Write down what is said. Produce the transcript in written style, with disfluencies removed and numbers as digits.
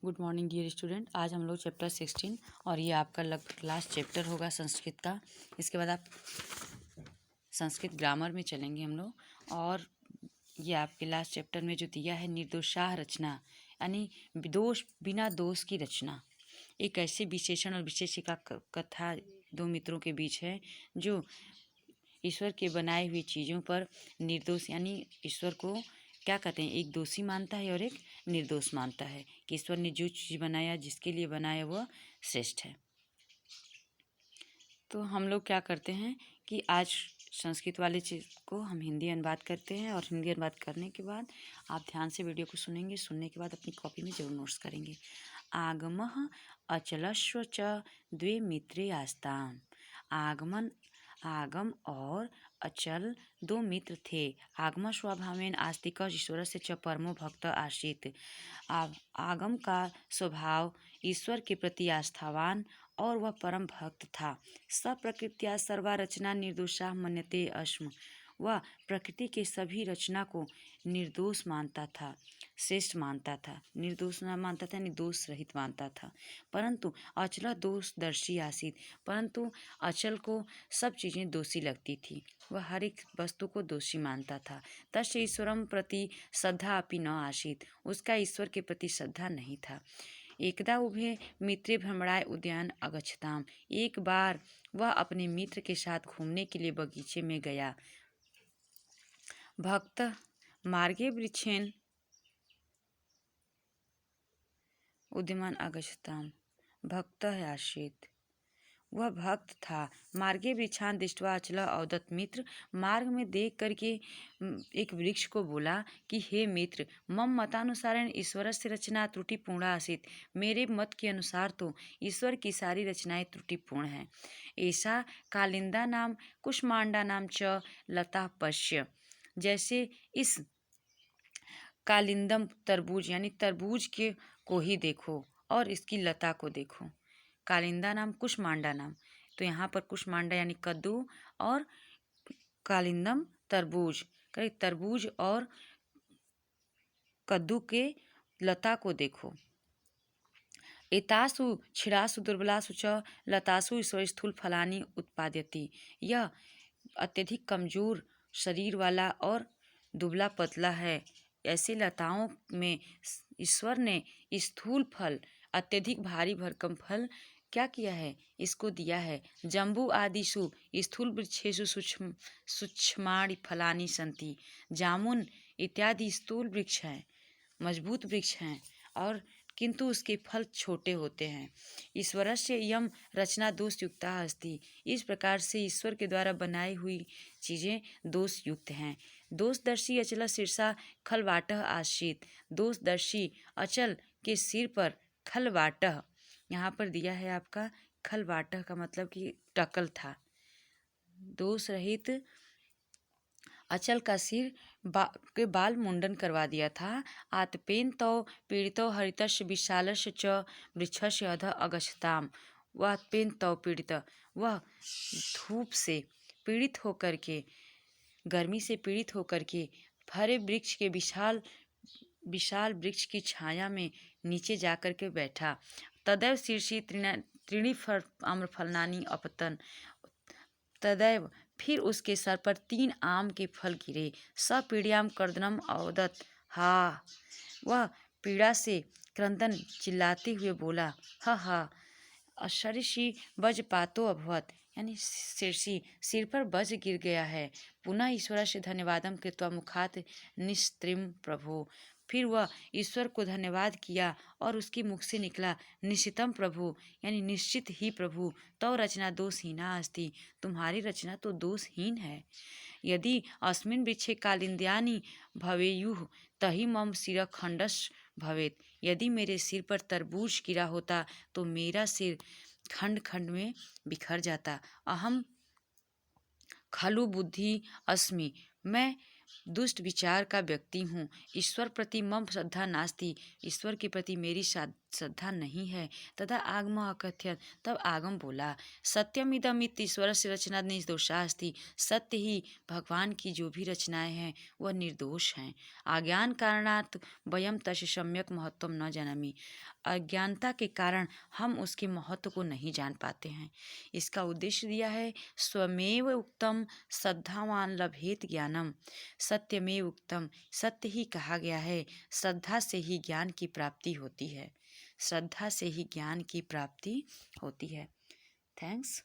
Good morning dear student. आज हम लोग चैप्टर 16 और ये आपका लास्ट चैप्टर होगा संस्कृत का। इसके बाद आप संस्कृत ग्रामर में चलेंगे हम लोग। और ये आपके लास्ट चैप्टर में जो दिया है निर्दोषाह रचना, यानी दोष बिना दोष की रचना। एक ऐसे विशेषण और विशेषिका कथा दो मित्रों के बीच है जो ईश्वर के बनाए हुई चीज़ों पर निर्दोष, यानी ईश्वर को क्या कहते हैं, एक दोषी मानता है और एक निर्दोष मानता है कि ईश्वर ने जो चीज़ बनाया, जिसके लिए बनाया, वह श्रेष्ठ है। तो हम लोग क्या करते हैं कि आज संस्कृत वाले चीज़ को हम हिंदी अनुवाद करते हैं और हिंदी अनुवाद करने के बाद आप ध्यान से वीडियो को सुनेंगे। सुनने के बाद अपनी कॉपी में जरूर नोट्स करेंगे। आगमः अचलस्व च द्वे मित्रे आस्ताम। आगम और अचल दो मित्र थे। आगम स्वभावेन आस्तिक ईश्वर से च परमो भक्त आसीत। आगम का स्वभाव ईश्वर के प्रति आस्थावान और वह परम भक्त था। स प्रकृत्या सर्वा रचना निर्दोषा मन्यते अस्म। वह प्रकृति के सभी रचना को निर्दोष मानता था, श्रेष्ठ मानता था। निर्दोष न मानता था, निर्दोष रहित मानता था। परंतु अचल दोषदर्शी आसीत। परंतु अचल को सब चीज़ें दोषी लगती थी। वह हर एक वस्तु को दोषी मानता था। तस्य ईश्वरम प्रति श्रद्धा अपि न आसीत। उसका ईश्वर के प्रति श्रद्धा नहीं था। एकदा उभे मित्रे भ्रमणाय उद्यान अगच्छताम। एक बार वह अपने मित्र के साथ घूमने के लिए बगीचे में गया। भक्त मार्गे वृक्षेन उद्यमान अगच्छताम। भक्त आसीत। वह भक्त था। मार्गे वृक्षान दृष्ट्वा अचल अवदत्। मित्र मार्ग में देख करके एक वृक्ष को बोला कि हे मित्र, मम मतानुसारेण ईश्वरस्य रचना त्रुटिपूर्णा आसीत्। मेरे मत के अनुसार तो ईश्वर की सारी रचनाएं त्रुटिपूर्ण हैं। ऐसा कालिंदा नाम कुष्मांडा नाम च लता पश्य। जैसे इस कालिंदम तरबूज, यानी तरबूज के को ही देखो और इसकी लता को देखो। कालिंदा नाम कुष्मांडा नाम, तो यहाँ पर कुष्मांडा यानी कद्दू और कालिंदम तरबूज, तरबूज और कद्दू के लता को देखो। एतासु क्षीरासु दुर्बलासु च लतासु ईश्वर स्थूल फलानि उत्पाद्यति। यह अत्यधिक कमजोर शरीर वाला और दुबला पतला है। ऐसे लताओं में ईश्वर ने स्थूल फल, अत्यधिक भारी भरकम फल क्या किया है, इसको दिया है। जम्बू आदिषु स्थूल वृक्षेषु सूक्ष्माणि फलानि सन्ति। जामुन इत्यादि स्थूल वृक्ष हैं, मजबूत वृक्ष हैं, और किंतु उसके फल छोटे होते हैं। ईश्वरस्य इयं रचना दोषयुक्ता अस्ति। इस प्रकार से ईश्वर के द्वारा बनाई हुई चीज़ें दोष युक्त हैं। दोषदर्शी अचल शीर्षा खलवाटः आसीत। दोषदर्शी अचल के सिर पर खलवाटः, यहाँ पर दिया है आपका खलवाटः का मतलब कि टकल था। दोष रहित अचल का सिर के बाल मुंडन करवा दिया था। आतपेन तो पीड़ितो हरितस्य विशालस्य च वृक्षस्य अधः अगच्छताम। वह आतपेन तो पीड़ित, वह धूप से पीड़ित होकर के, गर्मी से पीड़ित होकर के हरे वृक्ष के विशाल वृक्ष की छाया में नीचे जाकर के बैठा। तदैव शीर्षि त्रीणि आम्रफलानि अपतन। तदैव फिर उसके सर पर 3 आम के फल गिरे। स पीड़ायाम कर्दनम अवदत्। हा, वह पीड़ा से क्रंदन चिल्लाते हुए बोला, हा हा। शीर्षि वज्रपातो अभवत्, यानी शीर्षि सिर पर वज्र गिर गया है। पुनः ईश्वर से धन्यवादम कृत्वा मुखात् निस्त्रिम प्रभो। फिर वह ईश्वर को धन्यवाद किया और उसके मुख से निकला, निश्चितम प्रभु, यानी निश्चित ही प्रभु, तो रचना दोषहीना अस्ति। तुम्हारी रचना तो दोषहीन है। यदि अस्मिन् वृक्षे कालिंद्यानि भवेयुः तहि मम सिर खंडस् भवेत्। यदि मेरे सिर पर तरबूज गिरा होता तो मेरा सिर खंड खंड में बिखर जाता। अहम खलु बुद्धि अस्मि। मैं दुष्ट विचार का व्यक्ति हूँ। ईश्वर प्रति मम श्रद्धा नास्ति, ईश्वर के प्रति मेरी श्रद्धा नहीं है। तथा आगम अकथ्यत, तब आगम बोला, सत्यमिदम ईश्वर से रचना निर्दोषास्ति, सत्य ही भगवान की जो भी रचनाएं हैं वह निर्दोष हैं। अज्ञान कारणात् वयम तस्य सम्यक महत्व न जानामि, अज्ञानता के कारण हम उसके महत्व को नहीं जान पाते हैं। इसका उद्देश्य दिया है, स्वमेव उक्तम श्रद्धावान लभेत ज्ञानम, सत्यमेव उक्तम, सत्य ही कहा गया है, श्रद्धा से ही ज्ञान की प्राप्ति होती है, श्रद्धा से ही ज्ञान की प्राप्ति होती है। थैंक्स।